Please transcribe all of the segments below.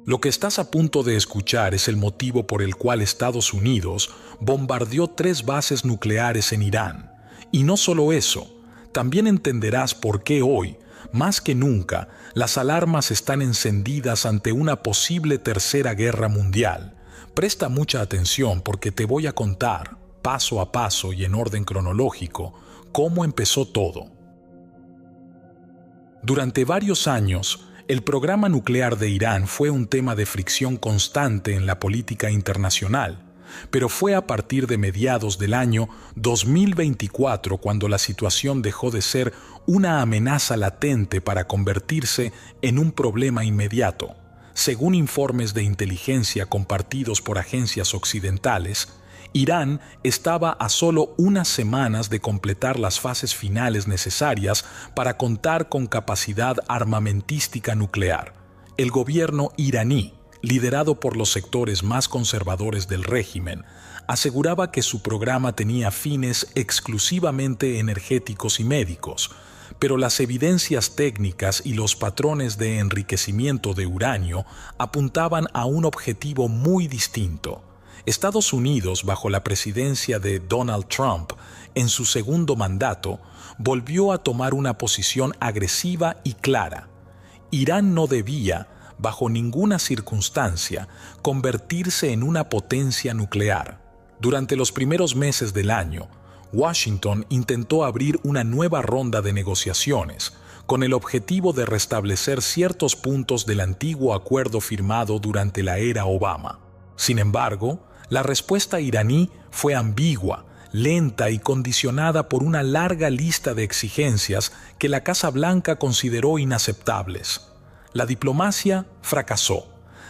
Lo que estás a punto de escuchar es el motivo por el cual Estados Unidos bombardeó 3 bases nucleares en Irán. Y no solo eso, también entenderás por qué hoy, más que nunca, las alarmas están encendidas ante una posible tercera guerra mundial. Presta mucha atención porque te voy a contar, paso a paso y en orden cronológico, cómo empezó todo. Durante varios años, el programa nuclear de Irán fue un tema de fricción constante en la política internacional, pero fue a partir de mediados del año 2024 cuando la situación dejó de ser una amenaza latente para convertirse en un problema inmediato. Según informes de inteligencia compartidos por agencias occidentales, Irán estaba a solo unas semanas de completar las fases finales necesarias para contar con capacidad armamentística nuclear. El gobierno iraní, liderado por los sectores más conservadores del régimen, aseguraba que su programa tenía fines exclusivamente energéticos y médicos, pero las evidencias técnicas y los patrones de enriquecimiento de uranio apuntaban a un objetivo muy distinto. Estados Unidos, bajo la presidencia de Donald Trump, en su segundo mandato, volvió a tomar una posición agresiva y clara. Irán no debía, bajo ninguna circunstancia, convertirse en una potencia nuclear. Durante los primeros meses del año, Washington intentó abrir una nueva ronda de negociaciones, con el objetivo de restablecer ciertos puntos del antiguo acuerdo firmado durante la era Obama. Sin embargo, la respuesta iraní fue ambigua, lenta y condicionada por una larga lista de exigencias que la Casa Blanca consideró inaceptables. La diplomacia fracasó.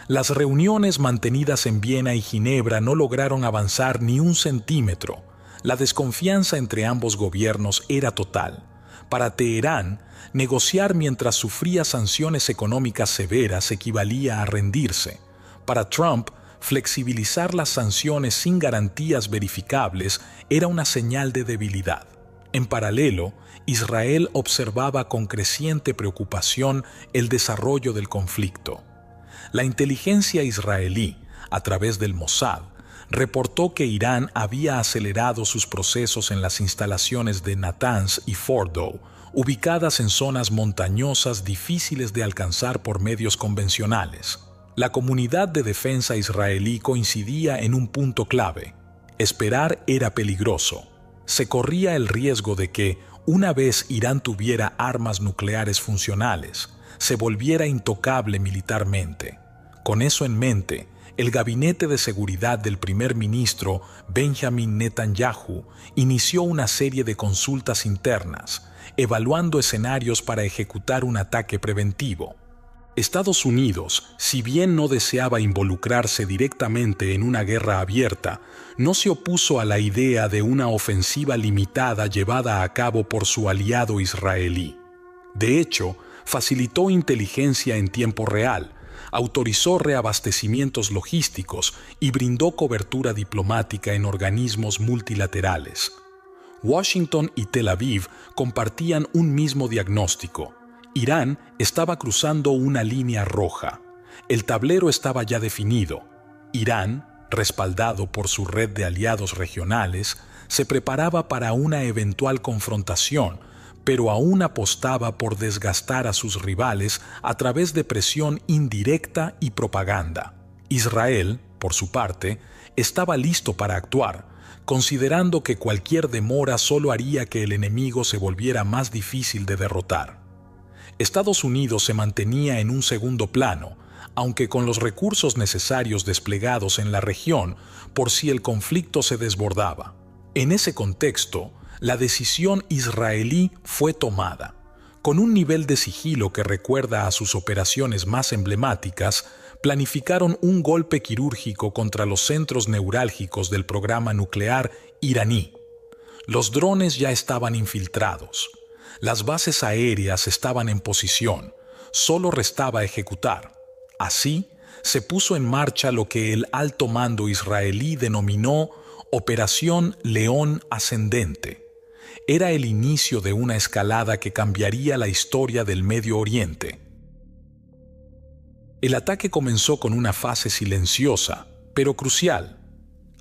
Las reuniones mantenidas en Viena y Ginebra no lograron avanzar ni un centímetro. La desconfianza entre ambos gobiernos era total. Para Teherán, negociar mientras sufría sanciones económicas severas equivalía a rendirse. Para Trump, flexibilizar las sanciones sin garantías verificables era una señal de debilidad. En paralelo, Israel observaba con creciente preocupación el desarrollo del conflicto. La inteligencia israelí, a través del Mossad, reportó que Irán había acelerado sus procesos en las instalaciones de Natanz y Fordow, ubicadas en zonas montañosas difíciles de alcanzar por medios convencionales. La comunidad de defensa israelí coincidía en un punto clave. Esperar era peligroso. Se corría el riesgo de que, una vez Irán tuviera armas nucleares funcionales, se volviera intocable militarmente. Con eso en mente, el gabinete de seguridad del primer ministro Benjamin Netanyahu inició una serie de consultas internas, evaluando escenarios para ejecutar un ataque preventivo. Estados Unidos, si bien no deseaba involucrarse directamente en una guerra abierta, no se opuso a la idea de una ofensiva limitada llevada a cabo por su aliado israelí. De hecho, facilitó inteligencia en tiempo real, autorizó reabastecimientos logísticos y brindó cobertura diplomática en organismos multilaterales. Washington y Tel Aviv compartían un mismo diagnóstico. Irán estaba cruzando una línea roja. El tablero estaba ya definido. Irán, respaldado por su red de aliados regionales, se preparaba para una eventual confrontación, pero aún apostaba por desgastar a sus rivales a través de presión indirecta y propaganda. Israel, por su parte, estaba listo para actuar, considerando que cualquier demora solo haría que el enemigo se volviera más difícil de derrotar. Estados Unidos se mantenía en un segundo plano, aunque con los recursos necesarios desplegados en la región por si el conflicto se desbordaba. En ese contexto, la decisión israelí fue tomada. Con un nivel de sigilo que recuerda a sus operaciones más emblemáticas, planificaron un golpe quirúrgico contra los centros neurálgicos del programa nuclear iraní. Los drones ya estaban infiltrados. Las bases aéreas estaban en posición, solo restaba ejecutar. Así, se puso en marcha lo que el alto mando israelí denominó Operación León Ascendente. Era el inicio de una escalada que cambiaría la historia del Medio Oriente. El ataque comenzó con una fase silenciosa, pero crucial.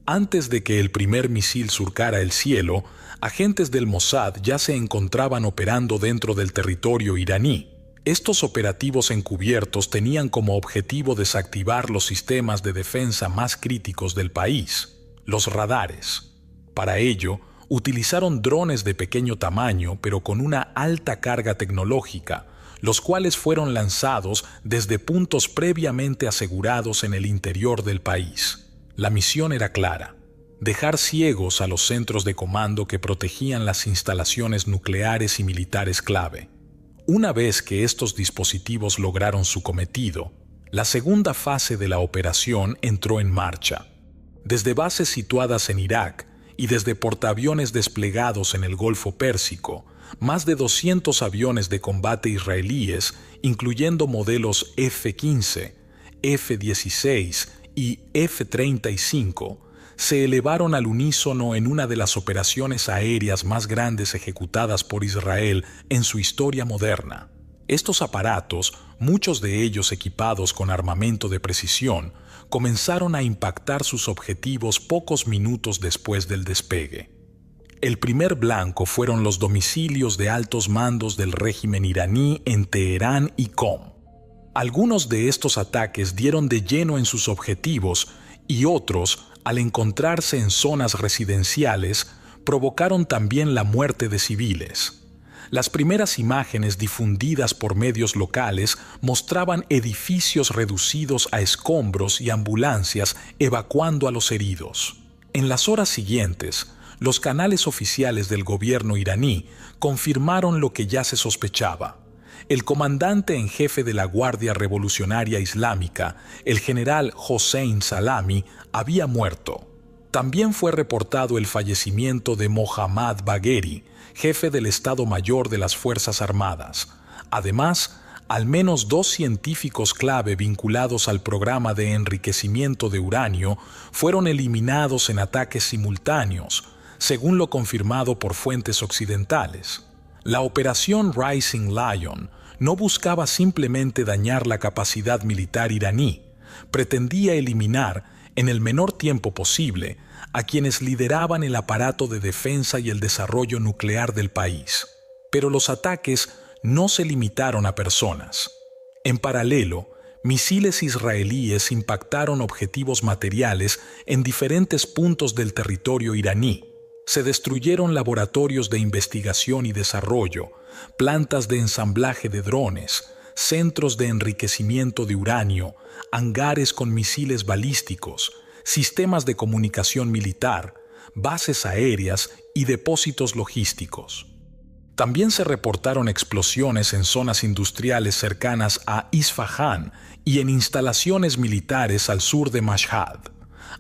Antes de que el primer misil surcara el cielo, agentes del Mossad ya se encontraban operando dentro del territorio iraní. Estos operativos encubiertos tenían como objetivo desactivar los sistemas de defensa más críticos del país, los radares. Para ello, utilizaron drones de pequeño tamaño pero con una alta carga tecnológica, los cuales fueron lanzados desde puntos previamente asegurados en el interior del país. La misión era clara: dejar ciegos a los centros de comando que protegían las instalaciones nucleares y militares clave. Una vez que estos dispositivos lograron su cometido, la segunda fase de la operación entró en marcha. Desde bases situadas en Irak y desde portaaviones desplegados en el Golfo Pérsico, más de 200 aviones de combate israelíes, incluyendo modelos F-15, F-16 y F-35, se elevaron al unísono en una de las operaciones aéreas más grandes ejecutadas por Israel en su historia moderna. Estos aparatos, muchos de ellos equipados con armamento de precisión, comenzaron a impactar sus objetivos pocos minutos después del despegue. El primer blanco fueron los domicilios de altos mandos del régimen iraní en Teherán y Qom. Algunos de estos ataques dieron de lleno en sus objetivos y otros, al encontrarse en zonas residenciales, provocaron también la muerte de civiles. Las primeras imágenes difundidas por medios locales mostraban edificios reducidos a escombros y ambulancias evacuando a los heridos. En las horas siguientes, los canales oficiales del gobierno iraní confirmaron lo que ya se sospechaba. El comandante en jefe de la Guardia Revolucionaria Islámica, el general Hossein Salami, había muerto. También fue reportado el fallecimiento de Mohammad Bagheri, jefe del Estado Mayor de las Fuerzas Armadas. Además, al menos 2 científicos clave vinculados al programa de enriquecimiento de uranio fueron eliminados en ataques simultáneos, según lo confirmado por fuentes occidentales. La operación Rising Lion no buscaba simplemente dañar la capacidad militar iraní, pretendía eliminar, en el menor tiempo posible, a quienes lideraban el aparato de defensa y el desarrollo nuclear del país. Pero los ataques no se limitaron a personas. En paralelo, misiles israelíes impactaron objetivos materiales en diferentes puntos del territorio iraní. Se destruyeron laboratorios de investigación y desarrollo, plantas de ensamblaje de drones, centros de enriquecimiento de uranio, hangares con misiles balísticos, sistemas de comunicación militar, bases aéreas y depósitos logísticos. También se reportaron explosiones en zonas industriales cercanas a Isfahán y en instalaciones militares al sur de Mashhad.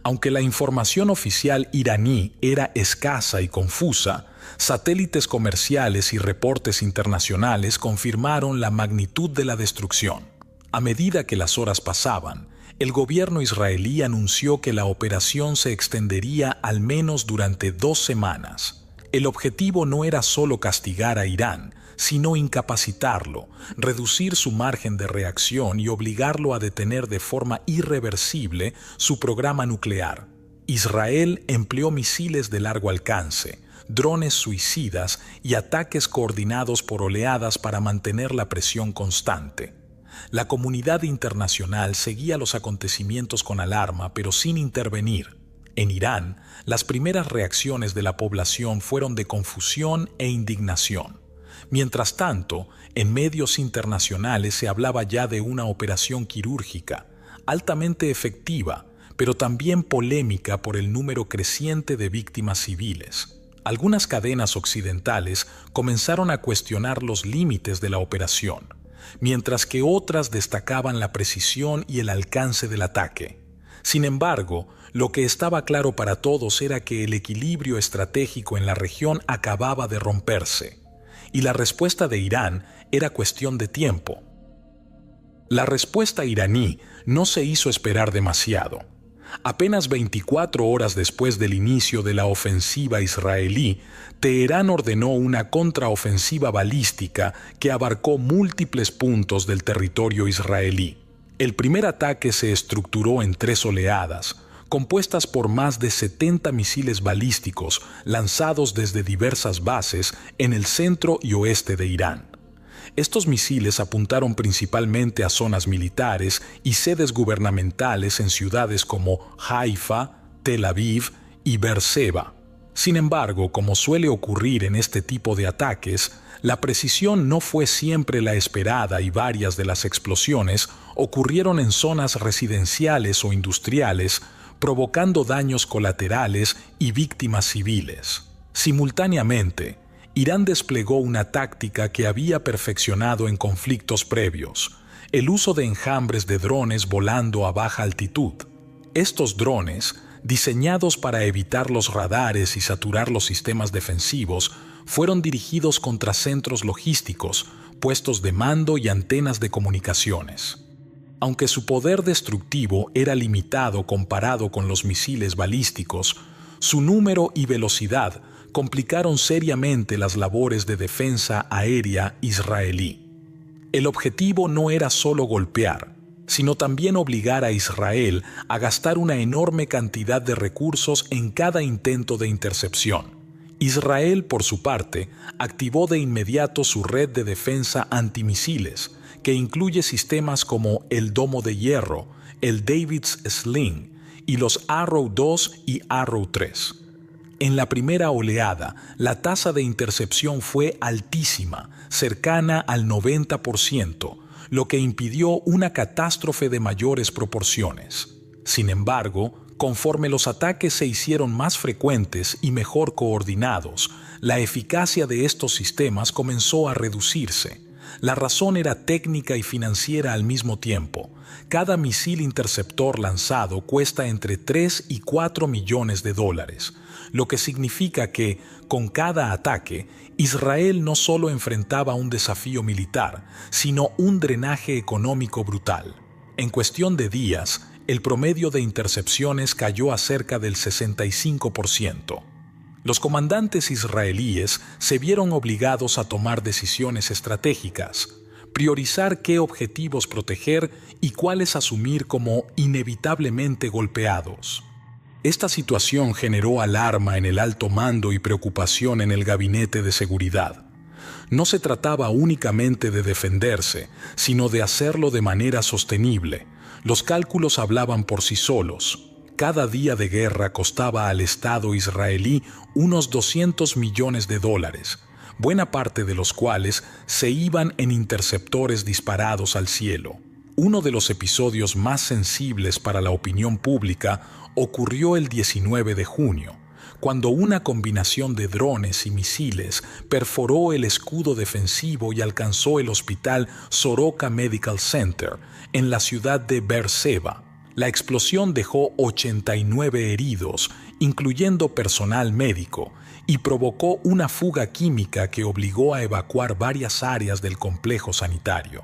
Aunque la información oficial iraní era escasa y confusa, satélites comerciales y reportes internacionales confirmaron la magnitud de la destrucción. A medida que las horas pasaban, el gobierno israelí anunció que la operación se extendería al menos durante 2 semanas. El objetivo no era solo castigar a Irán, sino incapacitarlo, reducir su margen de reacción y obligarlo a detener de forma irreversible su programa nuclear. Israel empleó misiles de largo alcance, drones suicidas y ataques coordinados por oleadas para mantener la presión constante. La comunidad internacional seguía los acontecimientos con alarma, pero sin intervenir. En Irán, las primeras reacciones de la población fueron de confusión e indignación. Mientras tanto, en medios internacionales se hablaba ya de una operación quirúrgica, altamente efectiva, pero también polémica por el número creciente de víctimas civiles. Algunas cadenas occidentales comenzaron a cuestionar los límites de la operación, mientras que otras destacaban la precisión y el alcance del ataque. Sin embargo, lo que estaba claro para todos era que el equilibrio estratégico en la región acababa de romperse, y la respuesta de Irán era cuestión de tiempo. La respuesta iraní no se hizo esperar demasiado. Apenas 24 horas después del inicio de la ofensiva israelí, Teherán ordenó una contraofensiva balística que abarcó múltiples puntos del territorio israelí. El primer ataque se estructuró en 3 oleadas, compuestas por más de 70 misiles balísticos lanzados desde diversas bases en el centro y oeste de Irán. Estos misiles apuntaron principalmente a zonas militares y sedes gubernamentales en ciudades como Haifa, Tel Aviv y Beerseba. Sin embargo, como suele ocurrir en este tipo de ataques, la precisión no fue siempre la esperada y varias de las explosiones ocurrieron en zonas residenciales o industriales, provocando daños colaterales y víctimas civiles. Simultáneamente, Irán desplegó una táctica que había perfeccionado en conflictos previos: el uso de enjambres de drones volando a baja altitud. Estos drones, diseñados para evitar los radares y saturar los sistemas defensivos, fueron dirigidos contra centros logísticos, puestos de mando y antenas de comunicaciones. Aunque su poder destructivo era limitado comparado con los misiles balísticos, su número y velocidad complicaron seriamente las labores de defensa aérea israelí. El objetivo no era solo golpear, sino también obligar a Israel a gastar una enorme cantidad de recursos en cada intento de intercepción. Israel, por su parte, activó de inmediato su red de defensa antimisiles, que incluye sistemas como el Domo de Hierro, el David's Sling y los Arrow 2 y Arrow 3. En la primera oleada, la tasa de intercepción fue altísima, cercana al 90%, lo que impidió una catástrofe de mayores proporciones. Sin embargo, conforme los ataques se hicieron más frecuentes y mejor coordinados, la eficacia de estos sistemas comenzó a reducirse. La razón era técnica y financiera al mismo tiempo. Cada misil interceptor lanzado cuesta entre 3 y 4 millones de dólares, lo que significa que, con cada ataque, Israel no solo enfrentaba un desafío militar, sino un drenaje económico brutal. En cuestión de días, el promedio de intercepciones cayó a cerca del 65%. Los comandantes israelíes se vieron obligados a tomar decisiones estratégicas, priorizar qué objetivos proteger y cuáles asumir como inevitablemente golpeados. Esta situación generó alarma en el alto mando y preocupación en el gabinete de seguridad. No se trataba únicamente de defenderse, sino de hacerlo de manera sostenible. Los cálculos hablaban por sí solos. Cada día de guerra costaba al Estado israelí unos 200 millones de dólares, buena parte de los cuales se iban en interceptores disparados al cielo. Uno de los episodios más sensibles para la opinión pública ocurrió el 19 de junio, cuando una combinación de drones y misiles perforó el escudo defensivo y alcanzó el hospital Soroka Medical Center en la ciudad de Beerseba. La explosión dejó 89 heridos, incluyendo personal médico, y provocó una fuga química que obligó a evacuar varias áreas del complejo sanitario.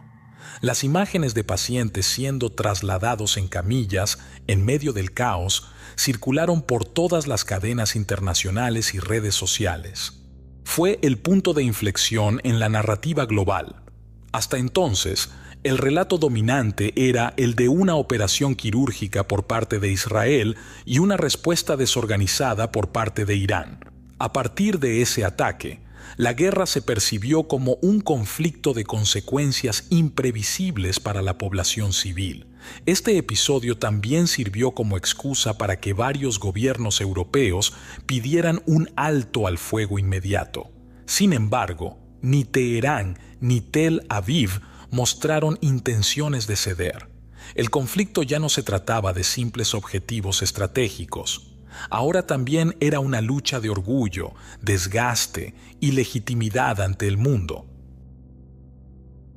Las imágenes de pacientes siendo trasladados en camillas en medio del caos circularon por todas las cadenas internacionales y redes sociales. Fue el punto de inflexión en la narrativa global. Hasta entonces, el relato dominante era el de una operación quirúrgica por parte de Israel y una respuesta desorganizada por parte de Irán. A partir de ese ataque, la guerra se percibió como un conflicto de consecuencias imprevisibles para la población civil. Este episodio también sirvió como excusa para que varios gobiernos europeos pidieran un alto al fuego inmediato. Sin embargo, ni Teherán ni Tel Aviv mostraron intenciones de ceder. El conflicto ya no se trataba de simples objetivos estratégicos. Ahora también era una lucha de orgullo, desgaste y legitimidad ante el mundo.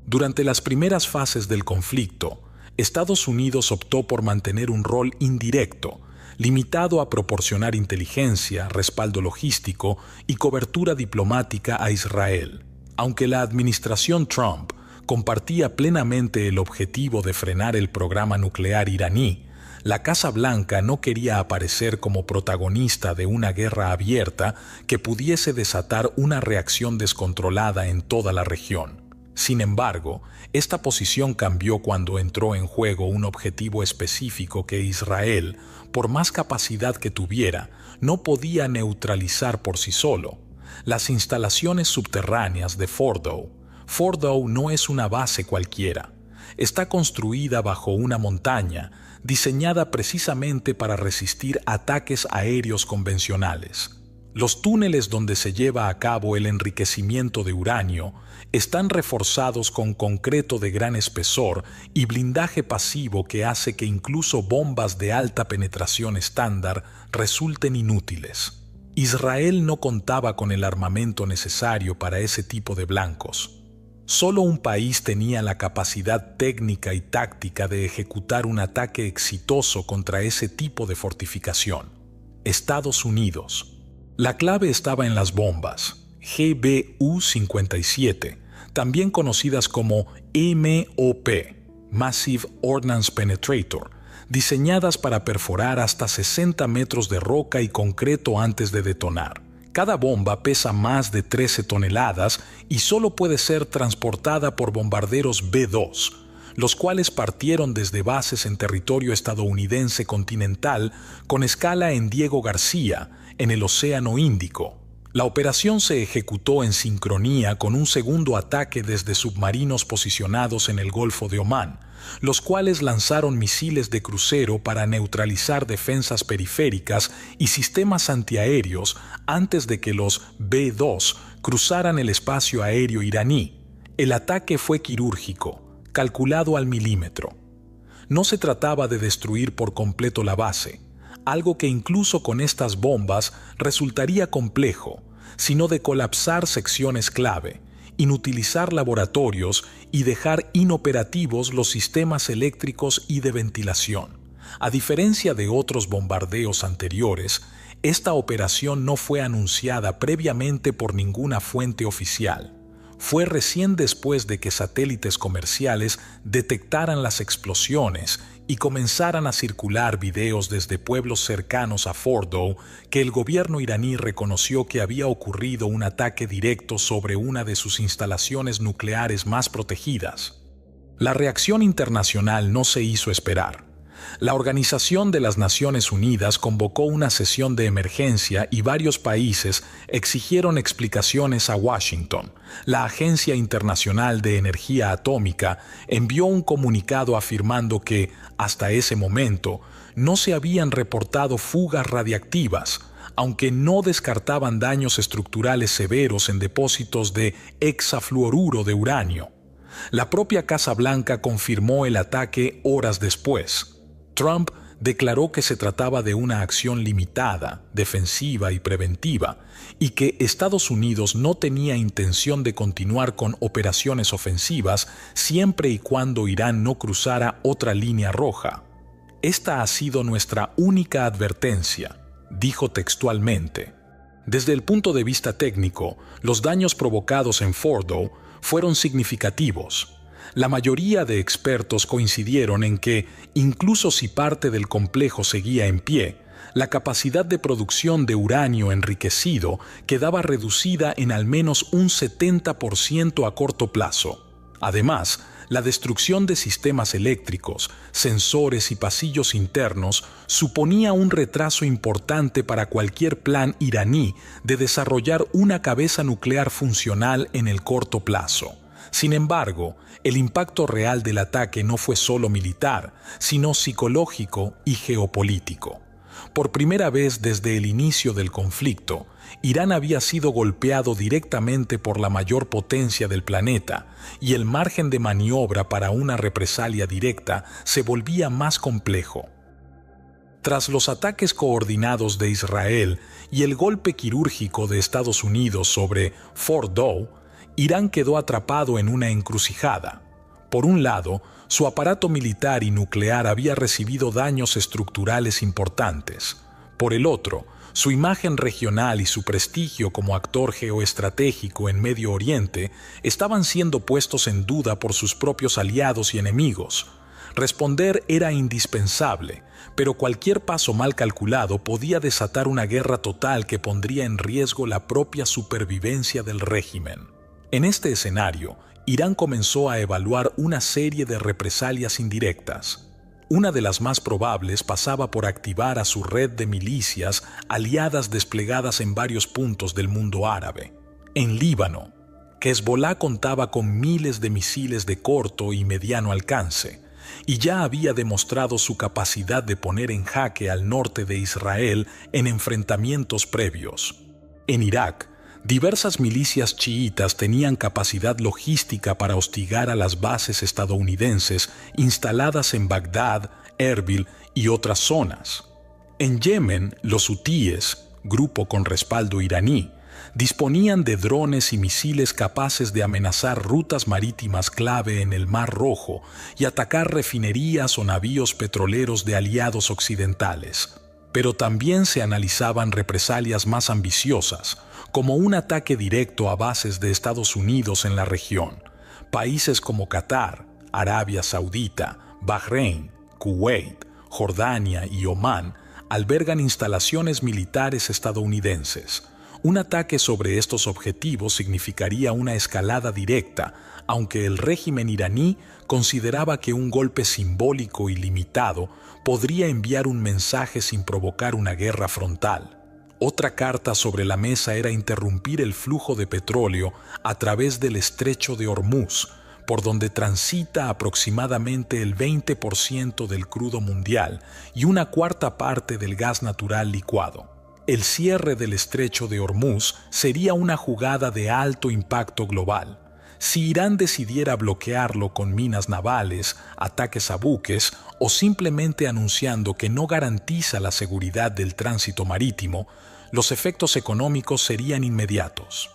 Durante las primeras fases del conflicto, Estados Unidos optó por mantener un rol indirecto, limitado a proporcionar inteligencia, respaldo logístico y cobertura diplomática a Israel. Aunque la administración Trump compartía plenamente el objetivo de frenar el programa nuclear iraní, la Casa Blanca no quería aparecer como protagonista de una guerra abierta que pudiese desatar una reacción descontrolada en toda la región. Sin embargo, esta posición cambió cuando entró en juego un objetivo específico que Israel, por más capacidad que tuviera, no podía neutralizar por sí solo: las instalaciones subterráneas de Fordow. Fordow no es una base cualquiera. Está construida bajo una montaña, diseñada precisamente para resistir ataques aéreos convencionales. Los túneles donde se lleva a cabo el enriquecimiento de uranio están reforzados con concreto de gran espesor y blindaje pasivo que hace que incluso bombas de alta penetración estándar resulten inútiles. Israel no contaba con el armamento necesario para ese tipo de blancos. Solo un país tenía la capacidad técnica y táctica de ejecutar un ataque exitoso contra ese tipo de fortificación: Estados Unidos. La clave estaba en las bombas GBU-57, también conocidas como MOP, Massive Ordnance Penetrator, diseñadas para perforar hasta 60 metros de roca y concreto antes de detonar. Cada bomba pesa más de 13 toneladas y solo puede ser transportada por bombarderos B-2, los cuales partieron desde bases en territorio estadounidense continental con escala en Diego García, en el Océano Índico. La operación se ejecutó en sincronía con un segundo ataque desde submarinos posicionados en el Golfo de Omán, los cuales lanzaron misiles de crucero para neutralizar defensas periféricas y sistemas antiaéreos antes de que los B-2 cruzaran el espacio aéreo iraní. El ataque fue quirúrgico, calculado al milímetro. No se trataba de destruir por completo la base, algo que incluso con estas bombas resultaría complejo, sino de colapsar secciones clave, inutilizar laboratorios y dejar inoperativos los sistemas eléctricos y de ventilación. A diferencia de otros bombardeos anteriores, esta operación no fue anunciada previamente por ninguna fuente oficial. Fue recién después de que satélites comerciales detectaran las explosiones y comenzaran a circular videos desde pueblos cercanos a Fordow que el gobierno iraní reconoció que había ocurrido un ataque directo sobre una de sus instalaciones nucleares más protegidas. La reacción internacional no se hizo esperar. La Organización de las Naciones Unidas convocó una sesión de emergencia y varios países exigieron explicaciones a Washington. La Agencia Internacional de Energía Atómica envió un comunicado afirmando que, hasta ese momento, no se habían reportado fugas radiactivas, aunque no descartaban daños estructurales severos en depósitos de hexafluoruro de uranio. La propia Casa Blanca confirmó el ataque horas después. Trump declaró que se trataba de una acción limitada, defensiva y preventiva, y que Estados Unidos no tenía intención de continuar con operaciones ofensivas siempre y cuando Irán no cruzara otra línea roja. Esta ha sido nuestra única advertencia, dijo textualmente. Desde el punto de vista técnico, los daños provocados en Fordow fueron significativos. La mayoría de expertos coincidieron en que, incluso si parte del complejo seguía en pie, la capacidad de producción de uranio enriquecido quedaba reducida en al menos un 70% a corto plazo. Además, la destrucción de sistemas eléctricos, sensores y pasillos internos suponía un retraso importante para cualquier plan iraní de desarrollar una cabeza nuclear funcional en el corto plazo. Sin embargo, el impacto real del ataque no fue solo militar, sino psicológico y geopolítico. Por primera vez desde el inicio del conflicto, Irán había sido golpeado directamente por la mayor potencia del planeta, y el margen de maniobra para una represalia directa se volvía más complejo. Tras los ataques coordinados de Israel y el golpe quirúrgico de Estados Unidos sobre Fordow, Irán quedó atrapado en una encrucijada. Por un lado, su aparato militar y nuclear había recibido daños estructurales importantes. Por el otro, su imagen regional y su prestigio como actor geoestratégico en Medio Oriente estaban siendo puestos en duda por sus propios aliados y enemigos. Responder era indispensable, pero cualquier paso mal calculado podía desatar una guerra total que pondría en riesgo la propia supervivencia del régimen. En este escenario, Irán comenzó a evaluar una serie de represalias indirectas. Una de las más probables pasaba por activar a su red de milicias aliadas desplegadas en varios puntos del mundo árabe. En Líbano, Hezbolá contaba con miles de misiles de corto y mediano alcance, y ya había demostrado su capacidad de poner en jaque al norte de Israel en enfrentamientos previos. En Irak, diversas milicias chiitas tenían capacidad logística para hostigar a las bases estadounidenses instaladas en Bagdad, Erbil y otras zonas. En Yemen, los hutíes, grupo con respaldo iraní, disponían de drones y misiles capaces de amenazar rutas marítimas clave en el Mar Rojo y atacar refinerías o navíos petroleros de aliados occidentales. Pero también se analizaban represalias más ambiciosas, como un ataque directo a bases de Estados Unidos en la región. Países como Qatar, Arabia Saudita, Bahrein, Kuwait, Jordania y Omán albergan instalaciones militares estadounidenses. Un ataque sobre estos objetivos significaría una escalada directa, aunque el régimen iraní consideraba que un golpe simbólico y limitado podría enviar un mensaje sin provocar una guerra frontal. Otra carta sobre la mesa era interrumpir el flujo de petróleo a través del estrecho de Hormuz, por donde transita aproximadamente el 20% del crudo mundial y una cuarta parte del gas natural licuado. El cierre del estrecho de Hormuz sería una jugada de alto impacto global. Si Irán decidiera bloquearlo con minas navales, ataques a buques o simplemente anunciando que no garantiza la seguridad del tránsito marítimo, los efectos económicos serían inmediatos.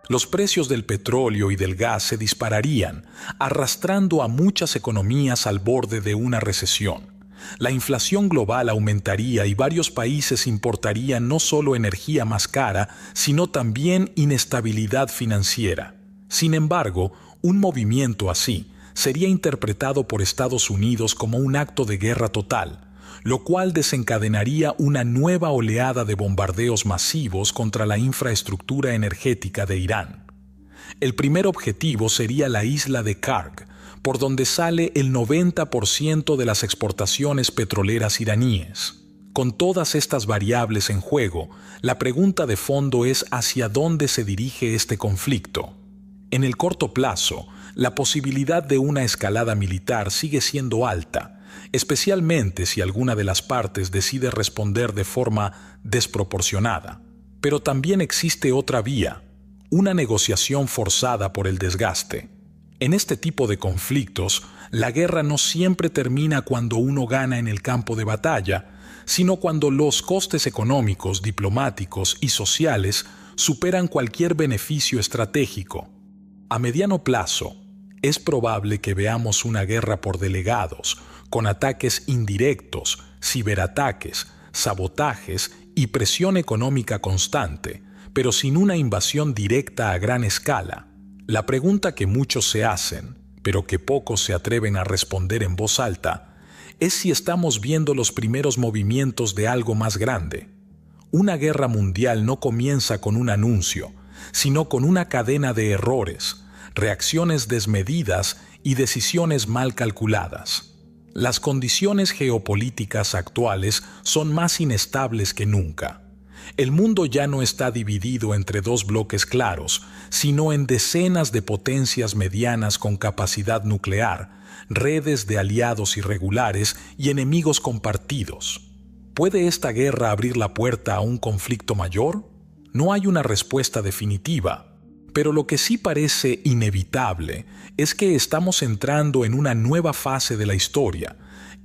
Los precios del petróleo y del gas se dispararían, arrastrando a muchas economías al borde de una recesión. La inflación global aumentaría y varios países importarían no solo energía más cara, sino también inestabilidad financiera. Sin embargo, un movimiento así sería interpretado por Estados Unidos como un acto de guerra total, lo cual desencadenaría una nueva oleada de bombardeos masivos contra la infraestructura energética de Irán. El primer objetivo sería la isla de Karg, por donde sale el 90% de las exportaciones petroleras iraníes. Con todas estas variables en juego, la pregunta de fondo es hacia dónde se dirige este conflicto. En el corto plazo, la posibilidad de una escalada militar sigue siendo alta, especialmente si alguna de las partes decide responder de forma desproporcionada. Pero también existe otra vía, una negociación forzada por el desgaste. En este tipo de conflictos, la guerra no siempre termina cuando uno gana en el campo de batalla, sino cuando los costes económicos, diplomáticos y sociales superan cualquier beneficio estratégico. A mediano plazo, es probable que veamos una guerra por delegados, con ataques indirectos, ciberataques, sabotajes y presión económica constante, pero sin una invasión directa a gran escala. La pregunta que muchos se hacen, pero que pocos se atreven a responder en voz alta, es si estamos viendo los primeros movimientos de algo más grande. Una guerra mundial no comienza con un anuncio, sino con una cadena de errores, reacciones desmedidas y decisiones mal calculadas. Las condiciones geopolíticas actuales son más inestables que nunca. El mundo ya no está dividido entre dos bloques claros, sino en decenas de potencias medianas con capacidad nuclear, redes de aliados irregulares y enemigos compartidos. ¿Puede esta guerra abrir la puerta a un conflicto mayor? No hay una respuesta definitiva, pero lo que sí parece inevitable es que estamos entrando en una nueva fase de la historia,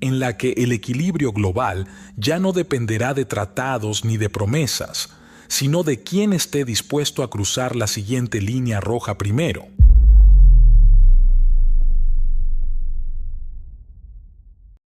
en la que el equilibrio global ya no dependerá de tratados ni de promesas, sino de quién esté dispuesto a cruzar la siguiente línea roja primero.